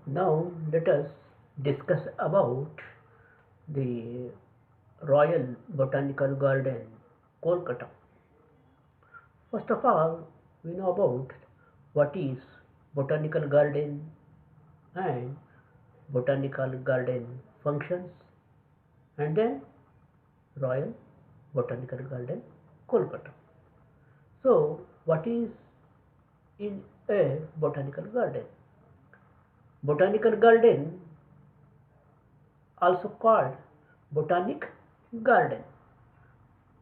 Now let us discuss about the Royal Botanical Garden, Kolkata. First of all, we know about what is Botanical Garden and Botanical Garden functions, and then Royal Botanical Garden, Kolkata. So, what is in a botanical garden? Botanical garden, also called botanic garden,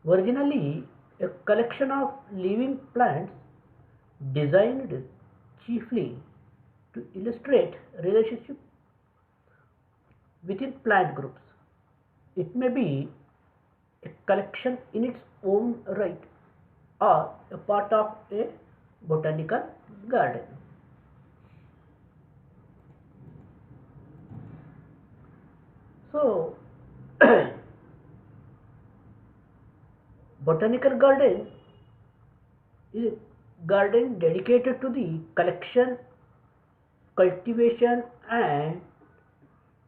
originally a collection of living plants designed chiefly to illustrate relationship within plant groups. It may be a collection in its own right or a part of a botanical garden. So, botanical garden is a garden dedicated to the collection, cultivation, and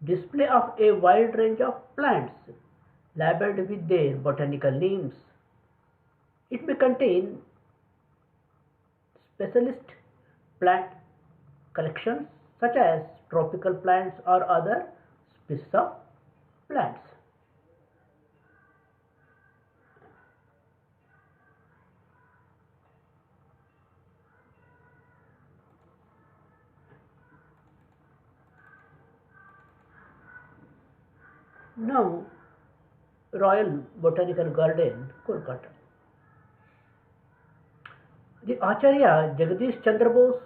display of a wide range of plants labeled with their botanical names. It may contain specialist plant collections such as tropical plants or other species of plants. Now, Royal Botanical Garden, Kolkata. The Acharya Jagdish Chandra Bose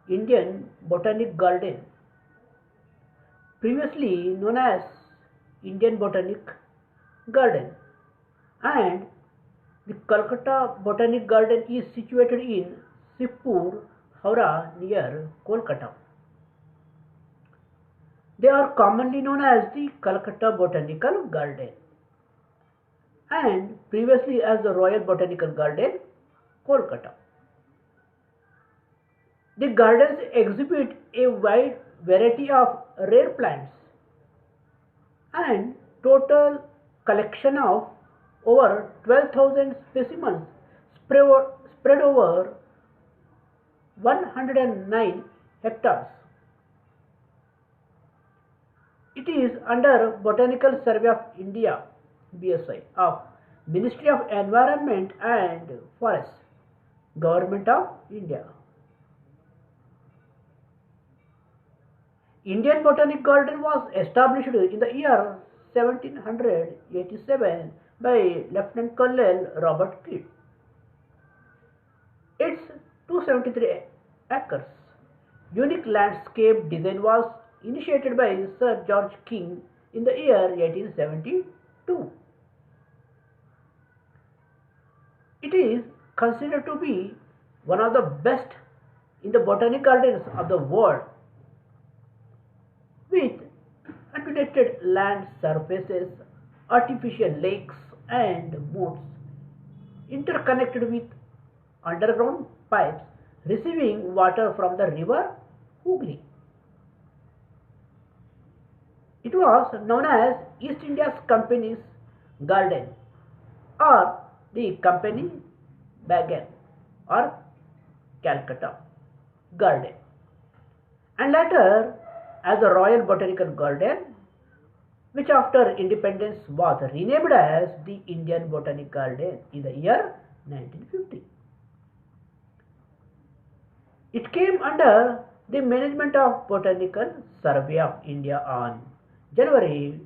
Indian Botanic Garden, previously known as Indian Botanic Garden, and the Calcutta Botanic Garden is situated in Shivpur, Howrah near Kolkata. They are commonly known as the Calcutta Botanical Garden and previously as the Royal Botanical Garden, Kolkata. The gardens exhibit a wide variety of rare plants and total collection of over 12,000 specimens spread over 109 hectares. It is under Botanical Survey of India (BSI) of Ministry of Environment and Forests, Government of India. Indian Botanic Garden was established in the year 1787 by Lieutenant Colonel Robert Kidd. Its 273 acres unique landscape design was initiated by Sir George King in the year 1872. It is considered to be one of the best in the botanic gardens of the world, with undulated land surfaces, artificial lakes and moats interconnected with underground pipes receiving water from the river Hooghly. It was known as East India Company's Garden or the Company Bagan or Calcutta Garden, and later as the Royal Botanical Garden, which after independence was renamed as the Indian Botanic Garden in the year 1950. It came under the management of Botanical Survey of India on January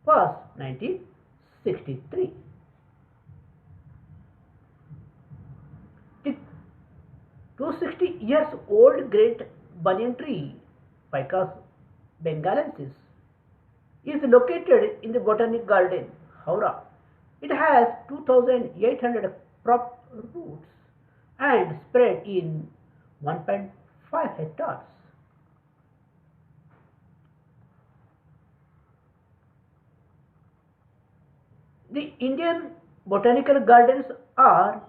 1st, 1963. The 260 years old great banyan tree, Ficus bengalensis, is located in the Botanic Garden, Howrah. It has 2,800 prop roots and spread in 1.5 hectares. The Indian botanical gardens are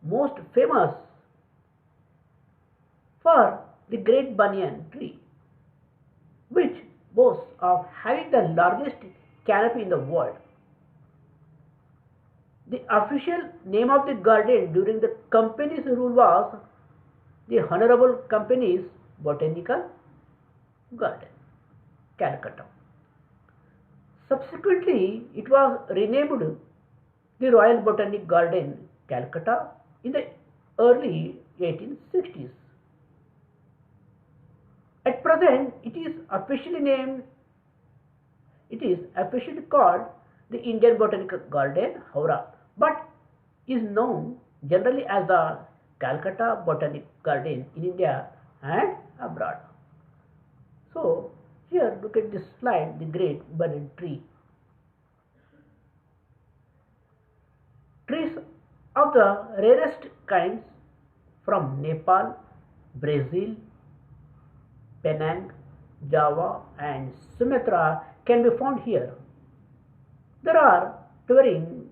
most famous for the great banyan tree. boasts of having the largest canopy in the world. The official name of the garden during the company's rule was the Honorable Company's Botanical Garden, Calcutta. Subsequently, it was renamed the Royal Botanic Garden, Calcutta in the early 1860s. At present, it is officially called the Indian Botanical Garden, Howrah, but is known generally as the Calcutta Botanic Garden in India and abroad. So, here look at this slide, the great banyan tree. Trees of the rarest kinds from Nepal, Brazil, Penang, Java and Sumatra can be found here. There are towering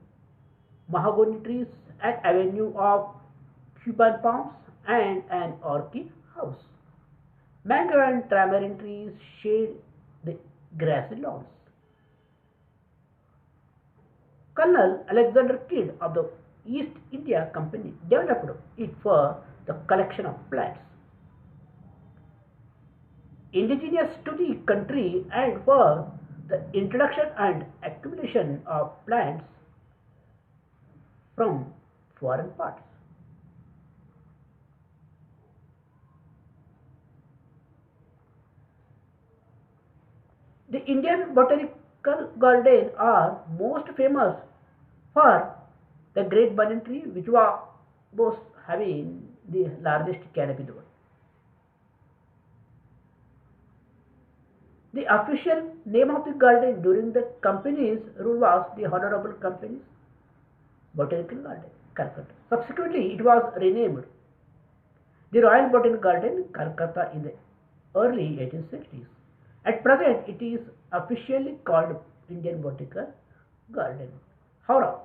mahogany trees, an avenue of Cuban palms and an orchid house. Mango and tamarind trees shade the grassy lawns. Colonel Alexander Kidd of the East India Company developed it for the collection of plants indigenous to the country and for the introduction and accumulation of plants from foreign parts. The Indian Botanical Garden are most famous for the great banyan tree which was having the largest canopy in the world. The official name of the garden during the company's rule was the Honorable Company's Botanical Garden, Calcutta. Subsequently, it was renamed the Royal Botanical Garden, Calcutta in the early 1860s. At present, it is officially called Indian Botanical Garden, Howrah,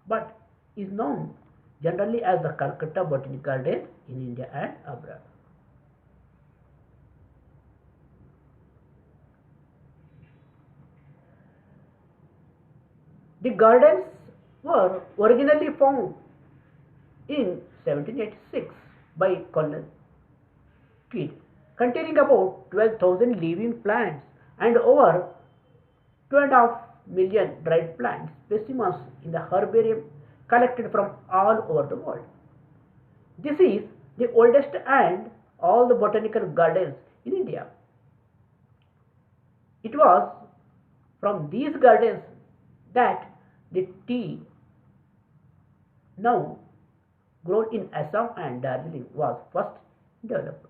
but is known generally as the Calcutta Botanical Garden in India and abroad. The gardens were originally found in 1786 by Colonel Kidd, containing about 12,000 living plants and over 2.5 million dried plant specimens in the herbarium collected from all over the world. This is the oldest and all the botanical gardens in India. It was from these gardens that the tea now grown in Assam and Darjeeling was first developed.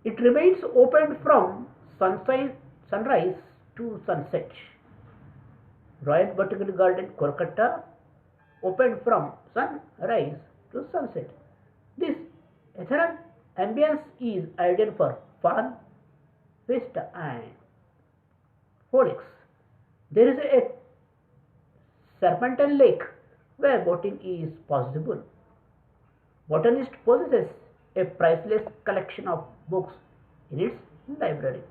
It remains open from sunrise to sunset. Royal Botanical Garden, Kolkata, opened from sunrise to sunset. This ethereal ambience is ideal for fun, fiesta, and frolics. There is a serpentine lake where boating is possible. Botanist possesses a priceless collection of books in its library.